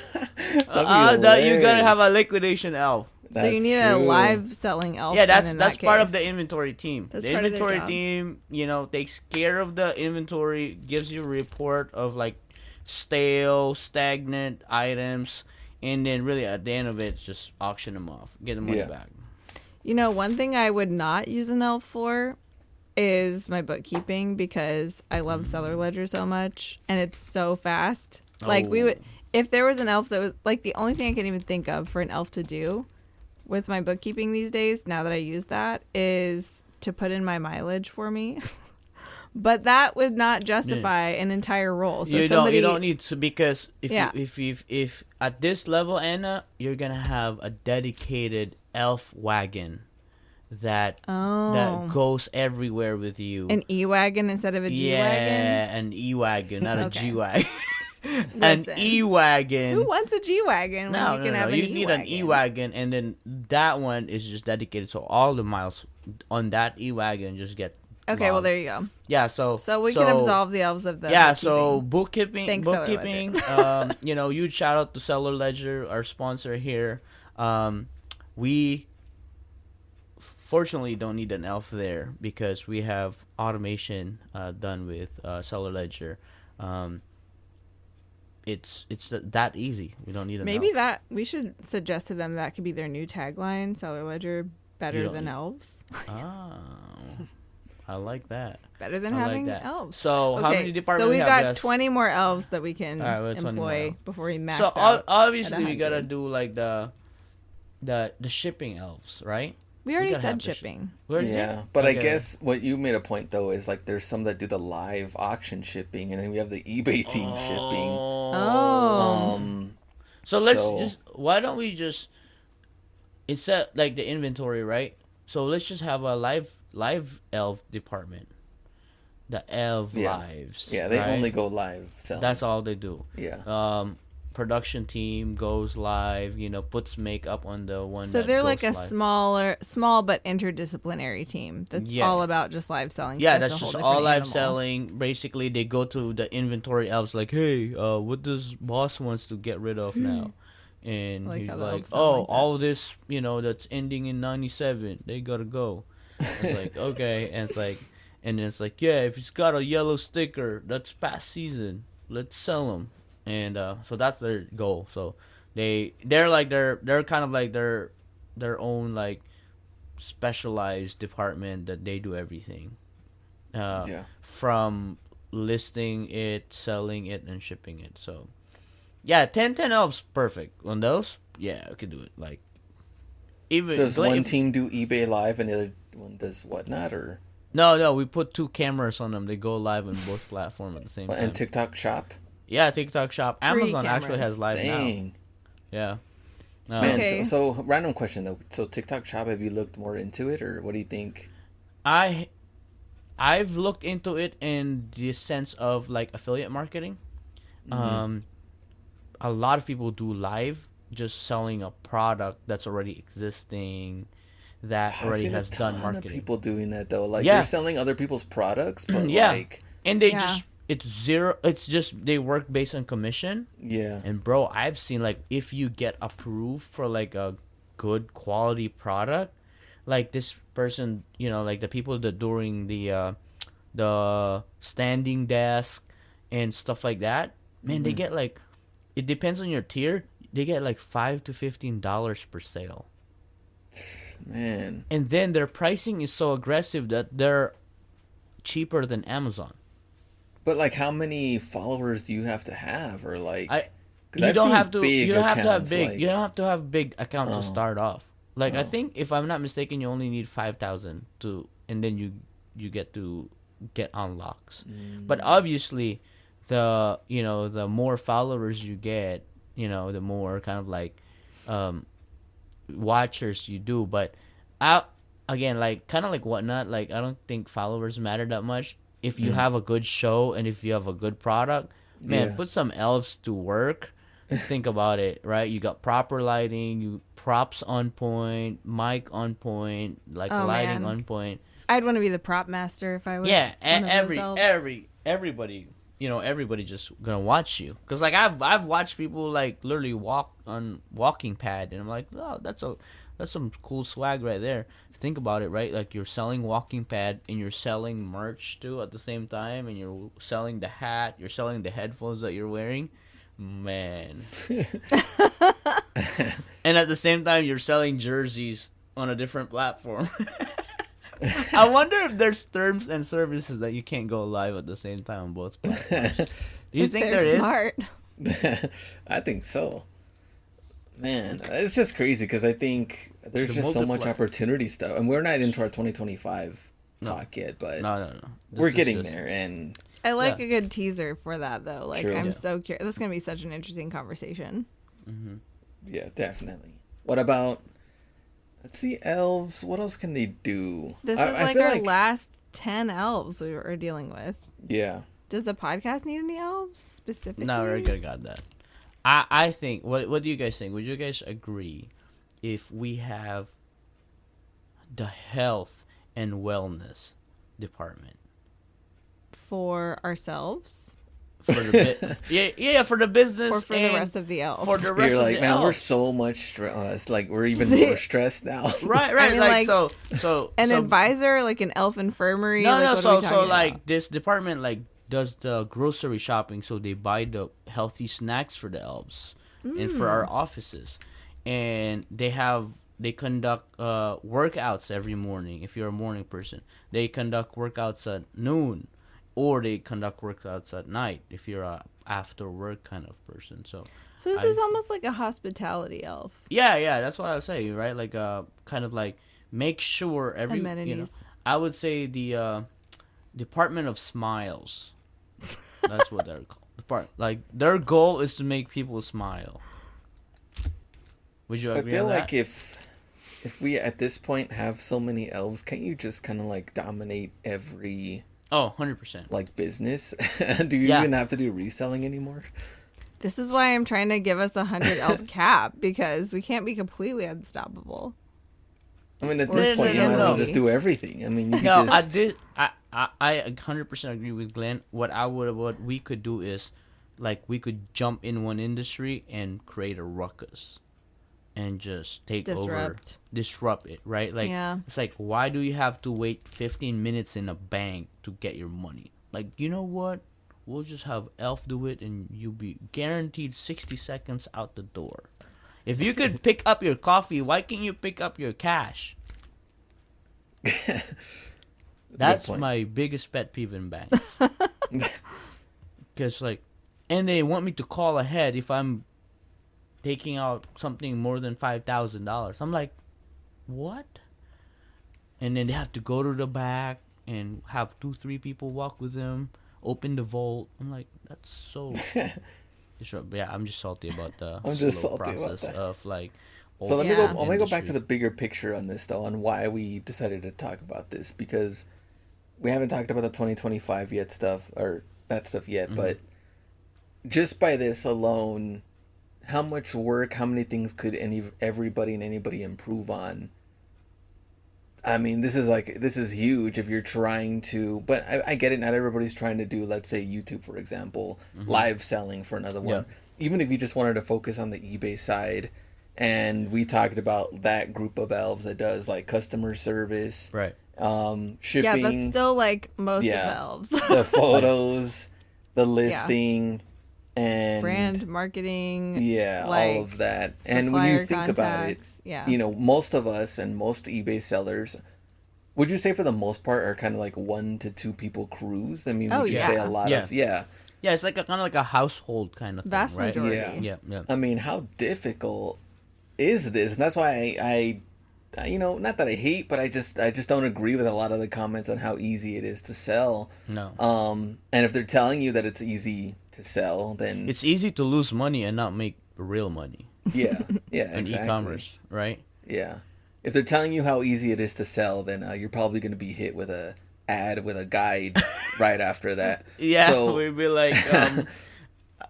You gotta have a liquidation elf.
So you
That's
need a
true.
live selling elf.
Yeah,
then
that's
in
part of
case.
the inventory team.
That's
The
part of their
inventory
job.
team, takes care of the inventory, gives you a report of like stale, stagnant items, and then really at the end of it, it's just auction them off, get the money
Yeah.
back.
One thing I would not use an elf for is my bookkeeping because I love Seller Ledger so much and it's so fast. Like we would, if there was an elf that was like the only thing I can even think of for an elf to do with my bookkeeping these days, now that I use that, is to put in my mileage for me. But that would not justify an entire role. So
You don't need to, because if at this level, Anna, you're gonna have a dedicated elf wagon that goes everywhere with you.
An E-wagon instead of a G-wagon?
Yeah, an E-wagon, not a
Okay.
G-wagon. An
Listen.
E-wagon.
Who wants a G-wagon when you can have an
You
E-wagon?
need an E-wagon, and then that one is just dedicated, so all the miles on that E-wagon just get
Okay, well
logged.
there you go.
Yeah,
So we can absolve the elves of the
so
bookkeeping. Thanks, Seller
bookkeeping. Huge shout out to Seller Ledger, our sponsor here. We fortunately don't need an elf there because we have automation done with Seller Ledger. It's that easy. We don't need an
Maybe
elf.
that we should suggest to them that could be their new tagline: Seller Ledger better than elves.
Oh, I like that.
Better than
I like
having
that.
elves.
So how many departments
So
we
we've
have?
got
Yes.
20 more elves that we can
All right, we have 20 more
employ
elves.
before we max
So
out.
obviously
at
we gotta
100.
do like the shipping elves, right?
We already
gotta
said
have the
shipping.
We already
Yeah,
did?
but I
Okay.
guess what you made a point though is like there's some that do the live auction shipping, and then we have the eBay team shipping.
Oh.
So why don't we just instead like the inventory, right? So let's just have a live elf department. The elf lives.
Yeah, they
right?
only go live selling.
That's all they do.
Yeah.
Production team goes live, puts makeup on the one.
So
that
they're
goes
like a
live.
small but interdisciplinary team that's all about just live selling.
Yeah,
So
that's
a whole
just
different
all live
animal.
selling. Basically, they go to the inventory elves like, hey, what does boss wants to get rid of now? And
Like
he's
how the
like,
elves sound
oh,
like that.
all this, that's ending in 97, they gotta go. It's like, okay. And it's like, yeah, if it's got a yellow sticker, that's past season. Let's sell them. And so that's their goal. So they're kind of like their own like specialized department that they do everything. From listing it, selling it, and shipping it. So yeah, 10 elves perfect on those. Yeah, I could do it. Like even
Does one team do eBay live and the other one does Whatnot, or
No, we put 2 cameras on them. They go live on both platforms at the same time.
and TikTok Shop?
Yeah, TikTok Shop.
3
Amazon actually
cameras.
has live now.
Dang.
Yeah.
Man,
Okay.
so random question though. So TikTok Shop, have you looked more into it, or what do you think?
I've looked into it in the sense of like affiliate marketing. A lot of people do live, just selling a product that's already existing, that
I've
already
seen
has
a ton
done
of
marketing.
people doing that though. Like
Yeah.
they're selling other people's products, but
Yeah.
like
And they
Yeah.
it's zero. It's just they work based on commission.
yeah.
And bro, I've seen like if you get approved for like a good quality product, like this person, like the people that doing the standing desk and stuff like that, man, they get like, it depends on your tier. They get like $5 to $15 per sale.
Man.
And then their pricing is so aggressive that they're cheaper than Amazon.
But like, how many followers do you have to have, or like? 'cause
You
I've
don't
seen
have to.
big
You don't have to have
accounts,
big.
like-
You don't have to have big account to start off. Like I
Oh.
think if I'm not mistaken, you only need 5,000 to, and then you get to get unlocks. But obviously, the more followers you get, the more kind of like um, watchers you do. But I again, like kind of like whatnot. Like I don't think followers matter that much. If you have a good show and if you have a good product, man,
Yeah.
put some elves to work. Think about it, right? You got proper lighting, you props on point, mic on point, like
Oh,
lighting
man.
on point.
I'd want to be the prop master if I was
Yeah,
one of those elves.
everybody, everybody just gonna watch you. Cause like I've watched people like literally walk on walking pad, and I'm like, oh, that's some cool swag right there. Think about it, right? Like you're selling walking pad and you're selling merch too at the same time, and you're selling the hat, you're selling the headphones that you're wearing. Man. And at the same time, you're selling jerseys on a different platform. I wonder if there's terms and services that you can't go live at the same time on both platforms. Do you
If
think
they're
there is?
smart.
I think so. Man, it's just crazy because I think there's
The
just so much
multiplier.
opportunity stuff, and we're not into our 2025
No.
talk yet, but
No. This
we're
is
getting
just-
there. And
I like
Yeah.
a good teaser for that, though. Like,
True.
I'm
Yeah.
so curious. This is going to be such an interesting conversation.
yeah, definitely. What about? Let's see, elves. What else can they do?
This
I
is like
feel
our last 10 elves we are dealing with.
Yeah.
Does the podcast need any elves specifically?
No, we're good. Got that. I think. What do you guys think? Would you guys agree if we have the health and wellness department
For ourselves?
for the yeah for the business
Or for the
and
rest of the elves?
for the rest
You're
of
like,
the
man, we're
elves.
so much stressed. Like we're even more stressed now.
right.
I mean,
like
like,
so
An
so,
advisor, like an elf infirmary?
No,
like,
no.
what are
So
we talking
like
about?
this department like does the grocery shopping, so they buy the healthy snacks for the elves and for our offices, and they conduct workouts every morning. If you're a morning person, they conduct workouts at noon, or they conduct workouts at night. If you're a after work kind of person, so
So this
I-
is almost like a hospitality elf.
yeah, that's what I was saying, right? Like kind of like make sure every
Amenities.
I would say the Department of Smiles. That's what they're called. Like their goal is to make people smile. Would you
I
agree
feel
on
like
that?
if we at this point have so many elves, can't you just kind of like dominate every
Oh, 100%.
like business? Do you
Yeah.
even have to do reselling anymore?
This is why I'm trying to give us 100 elf cap, because we can't be completely unstoppable.
I mean, at
Or
this point, you
no,
might as well
no.
just do everything. I mean, you could
No, I
just
did. I 100% agree with Glenn. What we could do is, like, we could jump in one industry and create a ruckus, and just take over, disrupt it. Right? Like,
Yeah.
it's like, why do you have to wait 15 minutes in a bank to get your money? Like, you know what? We'll just have Elf do it, and you'll be guaranteed 60 seconds out the door. If you could pick up your coffee, why can't you pick up your cash? That's
point.
my biggest pet peeve in banks. Because, like, and they want me to call ahead if I'm taking out something more than $5,000. I'm like, what? And then they have to go to the back and have 2-3 people walk with them, open the vault. I'm like, that's so. Yeah, I'm just salty about the
I'm just
slow
salty about
process
that.
of like.
So let me
Yeah.
go. Let me go back to
industry.
the bigger picture on this, though, on why we decided to talk about this, because we haven't talked about the 2025 yet stuff or that stuff yet.
Mm-hmm.
But just by this alone, how much work, how many things could everybody and anybody improve on? I mean, this is huge if you're trying to. But I get it. Not everybody's trying to do, let's say, YouTube, for example, live selling for another one.
Yeah.
Even if you just wanted to focus on the eBay side. And we talked about that group of elves that does like customer service,
Right.
shipping,
Yeah, that's still like most
Yeah.
of elves.
the photos, the listing, and
Brand marketing.
yeah,
like,
all of that. And when you
supplier
think about it,
contacts, yeah.
you know, most of us and most eBay sellers, would you say for the most part are kind of like 1 to 2 people crews? I mean,
Oh,
would you
yeah.
say a lot of
Yeah, it's like kind of like a household kind of thing,
Vast
right?
majority.
Yeah.
Yeah.
I mean, how difficult is this? And that's why I not that I hate, but I just don't agree with a lot of the comments on how easy it is to sell.
No.
And if they're telling you that it's easy to sell, then
It's easy to lose money and not make real money
yeah, yeah,
in
exactly.
e-commerce, right?
Yeah. If they're telling you how easy it is to sell, then you're probably going to be hit with a ad with a guide right after that.
Yeah,
So
we'd be like,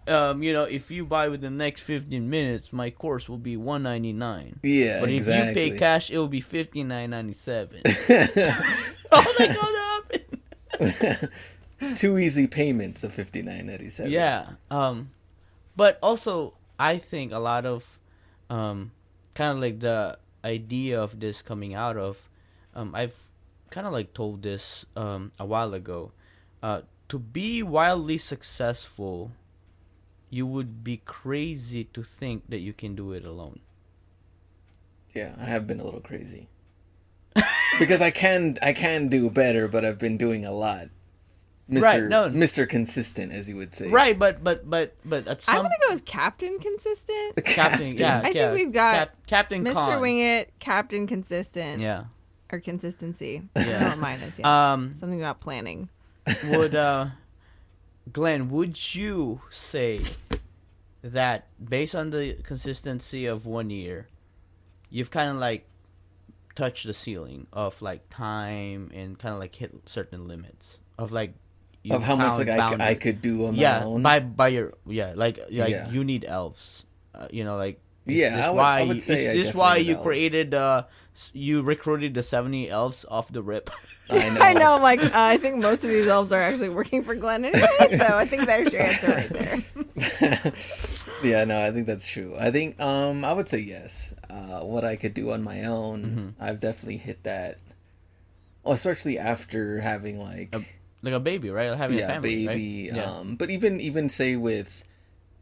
if you buy within the next 15 minutes, my course will be $199.
yeah,
But if
exactly.
you pay cash, it will be $59.97. Oh, that gonna happen.
2 easy payments of $59.97.
Yeah. But also, I think a lot of, kind of like the idea of this coming out of, I've kind of like told this a while ago. To be wildly successful, you would be crazy to think that you can do it alone.
Yeah, I have been a little crazy. Because I can do better, but I've been doing a lot. Mr.
Right, no.
Mr. Consistent, as you would say.
Right, but at some
I'm gonna go with Captain Consistent.
Captain, yeah,
I think we've got
Captain
Mr.
Con.
Wing It, Captain Consistent,
Yeah.
or consistency.
Yeah.
Oh, minus, yeah.
Um,
Something about planning.
would Glenn, would you say that based on the consistency of 1 year, you've kind of like touched the ceiling of like time and kind of like hit certain limits of like
Of how much like I could do on my own?
by your like
Yeah.
you need elves, like
Yeah, I would say I
is this
definitely
why
need
you
elves.
created you recruited the 70 elves off the rip?
I know.
I know, I'm like, I think most of these elves are actually working for Glenn anyway, so I think there's your answer right there.
Yeah, no, I think that's true. I think I would say yes. What I could do on my own,
Mm-hmm.
I've definitely hit that. Well, especially after having like
Like a baby, right? Having a
yeah,
family,
baby.
right? Yeah.
But even say with,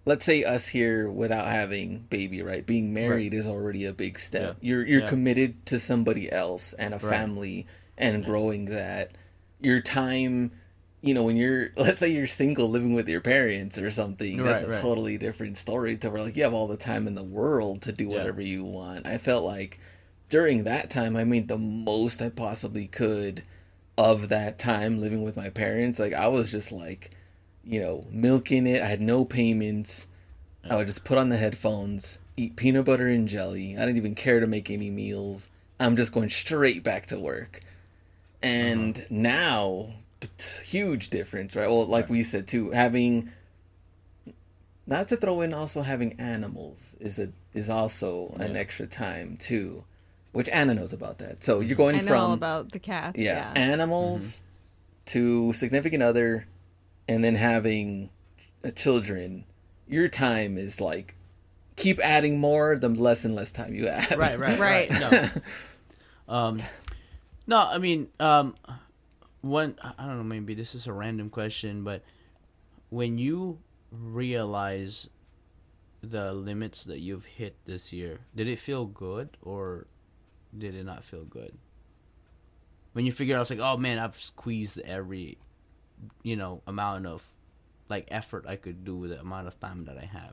let's say us here without having baby, right? Being married is already a big step.
Yeah.
You're
Yeah.
committed to somebody else and a
Right.
family and growing that. Your time, when you're, let's say you're single living with your parents or something, that's
Right,
a
right.
totally different story to where like you have all the time in the world to do
Yeah.
whatever you want. I felt like during that time I made the most I possibly could of that time living with my parents. Like I was just like, milking it. I had no payments. I would just put on the headphones, eat peanut butter and jelly. I didn't even care to make any meals. I'm just going straight back to work. And now, huge difference, right? Well, like we said too, having, not to throw in also having animals is also an extra time too, which Anna knows about that. So you're going
I know
from
all about the cats. Yeah.
animals to significant other, and then having children. Your time is like keep adding more, the less and less time you have.
Right.
Right.
No. No, I mean, one, I don't know, maybe this is a random question, but when you realize the limits that you've hit this year, did it feel good or did it not feel good? When you figure out, it's like, oh man, I've squeezed every, amount of like effort I could do with the amount of time that I have.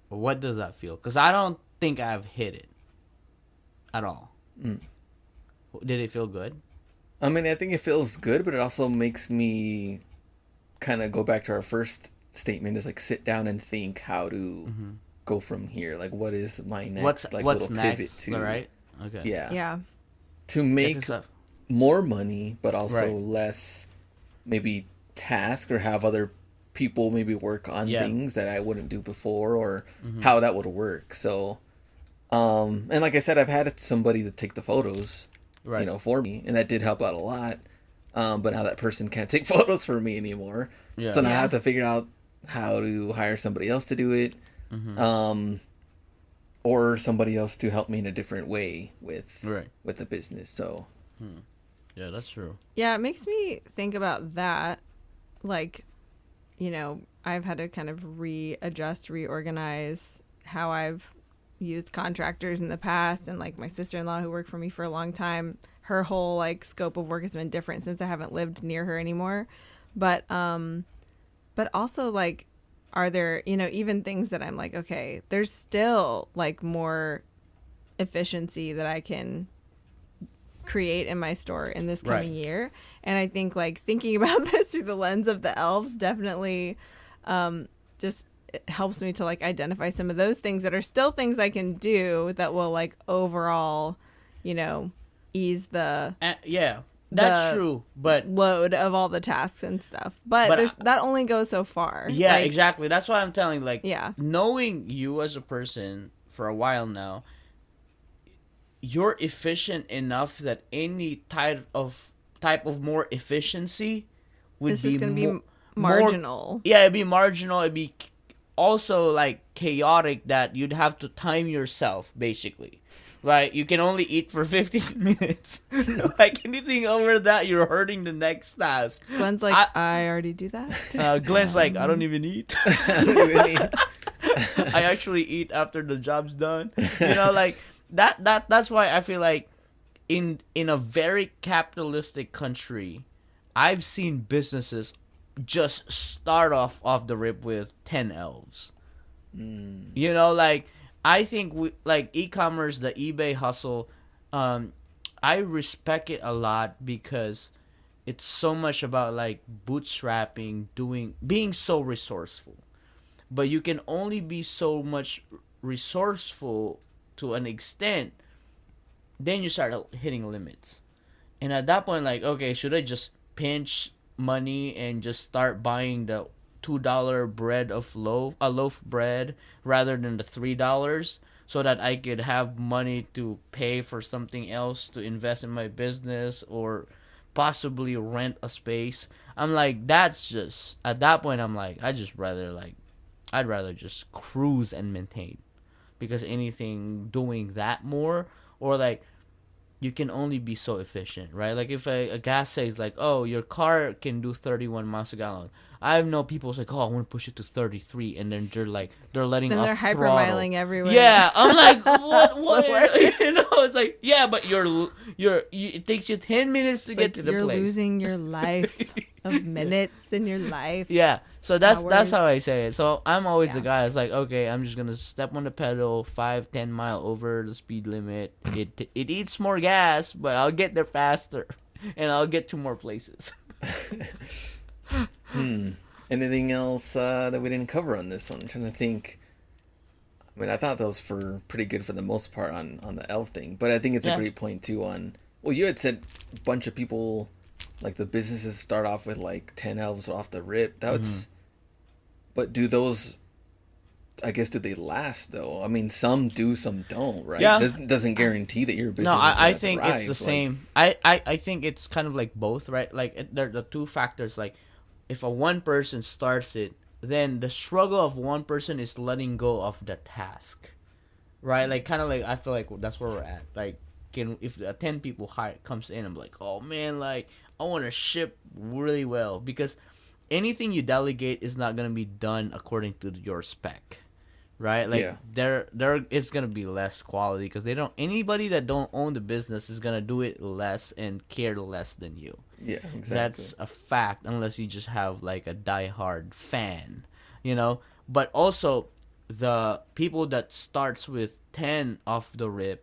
What does that feel? Because I don't think I've hit it at all. Did it feel good?
I mean, I think it feels good, but it also makes me kind of go back to our first statement, is like sit down and think how to go from here. Like, what is my next
What's
little
next?
pivot to?
All right. Okay.
Yeah.
Yeah.
To make
'cause,
more money, but also
Right.
less maybe task, or have other people maybe work on things that I wouldn't do before, or how that would work. So, and like I said, I've had somebody to take the photos,
Right.
for me, and that did help out a lot. But now that person can't take photos for me anymore.
Yeah.
So now I
Yeah.
have to figure out how to hire somebody else to do it. Or somebody else to help me in a different way with
Right.
the business. So
Yeah, that's true.
Yeah, it makes me think about that. Like, I've had to kind of reorganize how I've used contractors in the past. And like my sister-in-law who worked for me for a long time, her whole like scope of work has been different since I haven't lived near her anymore. But also like, are there, even things that I'm like, okay, there's still like more efficiency that I can create in my store in this coming year. And I think like thinking about this through the lens of the elves definitely just it helps me to like identify some of those things that are still things I can do that will like overall, ease the
that's true, but
load of all the tasks and stuff. But that only goes so far.
Yeah,
like,
exactly. That's why I'm telling, like,
yeah.
knowing you as a person for a while now, you're efficient enough that any type of more efficiency would
this
be
is going to be marginal.
It'd be marginal. It'd be also like chaotic that you'd have to time yourself basically. Right, you can only eat for 15 minutes. Like anything over that, you're hurting the next task.
Glenn's like, I already do that.
Glenn's like, I don't even eat. I actually eat after the job's done. Like that's why I feel like in a very capitalistic country, I've seen businesses just start off the rip with 10 elves. Like I think like e-commerce, the eBay hustle, I respect it a lot because it's so much about like bootstrapping, being so resourceful. But you can only be so much resourceful to an extent. Then you start hitting limits. And at that point, like, okay, should I just pinch money and just start buying the $2 loaf bread rather than the $3 so that I could have money to pay for something else to invest in my business or possibly rent a space? I'm like, that's just at that point I'm like, I'd rather just cruise and maintain, because anything doing that more, or like you can only be so efficient, right? Like if a gas says like, oh, your car can do 31 miles a gallon. I know people like, oh, I want to push it to 33, and then they're letting
then
off
they're
throttle.
hypermiling everywhere.
Yeah, I'm like, what? It's like, yeah, but it takes you 10 minutes to get to the place.
You're losing your life of minutes in your life.
Yeah, so that's
hours.
how I say it. So I'm always the guy that's like, okay, I'm just gonna step on the pedal 5-10 mile over the speed limit. It eats more gas, but I'll get there faster, and I'll get to more places.
Anything else that we didn't cover on this one? I'm trying to think. I mean, I thought those were pretty good for the most part on the elf thing, but I think it's a great point too on. Well, you had said a bunch of people, like the businesses start off with like 10 elves off the rip. That's, but do those? I guess do they last though? I mean, some do, some don't, right?
Yeah.
Doesn't guarantee that your business.
No, I think
thrive.
it's the same. I think it's kind of like both, right? Like there are the two factors. Like if a one person starts it, then the struggle of one person is letting go of the task, right? Like kind of like I feel like that's where we're at. Like if 10 people comes in, I'm like, oh man, like I want to ship really well, because anything you delegate is not gonna be done according to your spec. Right, like there is gonna be less quality because anybody that don't own the business is gonna do it less and care less than you.
Yeah, exactly.
That's a fact, unless you just have like a diehard fan, But also, the people that starts with 10 off the rip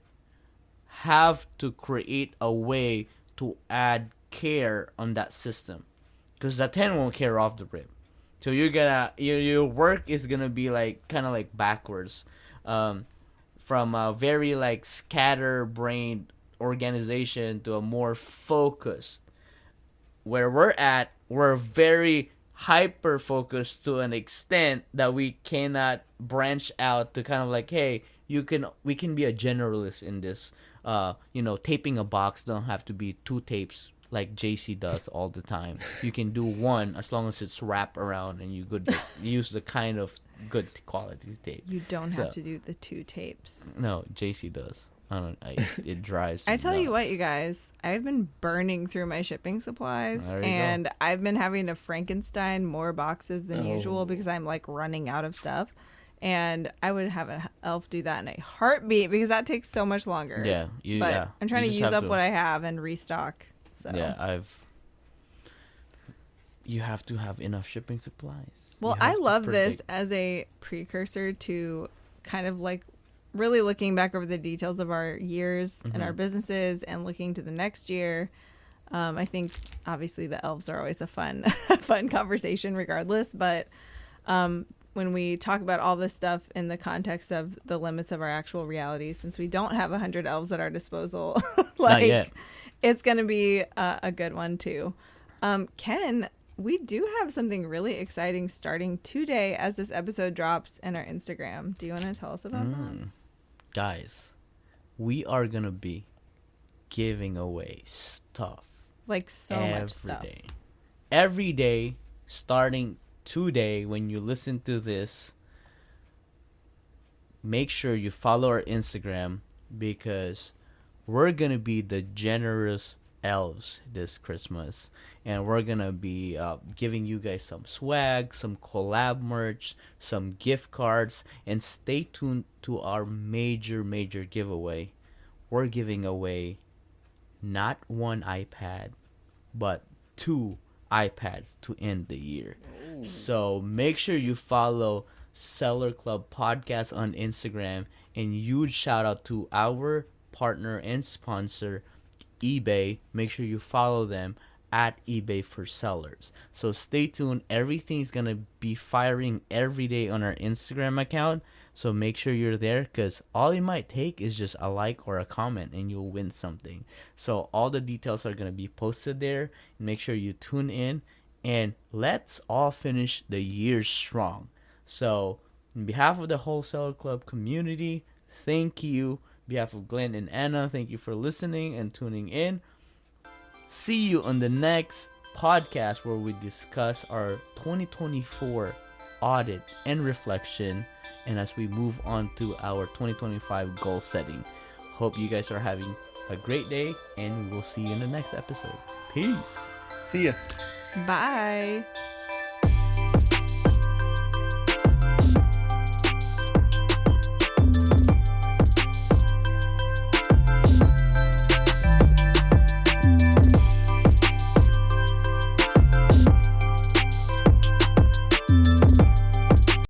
have to create a way to add care on that system, because the 10 won't care off the rip. So you're gonna your work is gonna be like kind of like backwards, from a very like scatterbrained organization to a more focused. Where we're very hyper focused to an extent that we cannot branch out to kind of like, hey, we can be a generalist in this. Taping a box don't have to be 2 tapes like JC does all the time. You can do 1 as long as it's wrapped around and you use the kind of good quality tape.
You don't have to do the 2 tapes.
No, JC does. It drives me
I tell
nuts.
you what, you guys, I've been burning through my shipping supplies, and I've been having to Frankenstein more boxes than usual because I'm like running out of stuff. And I would have an elf do that in a heartbeat because that takes so much longer.
Yeah,
I'm trying to use up what I have and restock. So.
Yeah, you have to have enough shipping supplies.
Well, I love this as a precursor to kind of like really looking back over the details of our years and our businesses and looking to the next year. I think obviously the elves are always a fun conversation regardless, but when we talk about all this stuff in the context of the limits of our actual reality, since we don't have 100 elves at our disposal,
Not yet.
it's going to be a good one too. Ken, we do have something really exciting starting today as this episode drops in our Instagram. Do you want to tell us about that?
Guys, we are going to be giving away stuff.
Like so much stuff.
Every day, starting today, when you listen to this, make sure you follow our Instagram because we're going to be the generous elves this Christmas. And we're going to be giving you guys some swag, some collab merch, some gift cards. And stay tuned to our major giveaway. We're giving away not one iPad, but 2 iPads to end the year. Ooh. So make sure you follow Seller Club Podcast on Instagram, and huge shout out to our partner and sponsor, eBay. Make sure you follow them at eBay for Sellers. So stay tuned. Everything's going to be firing every day on our Instagram account. So make sure you're there because all it might take is just a like or a comment and you'll win something. So all the details are going to be posted there. Make sure you tune in and let's all finish the year strong. So on behalf of the Wholesaler Club community, thank you. On behalf of Glenn and Anna, thank you for listening and tuning in. See you on the next podcast where we discuss our 2024 audit and reflection, and as we move on to our 2025 goal setting. Hope you guys are having a great day, and we will see you in the next episode. Peace.
See ya.
Bye.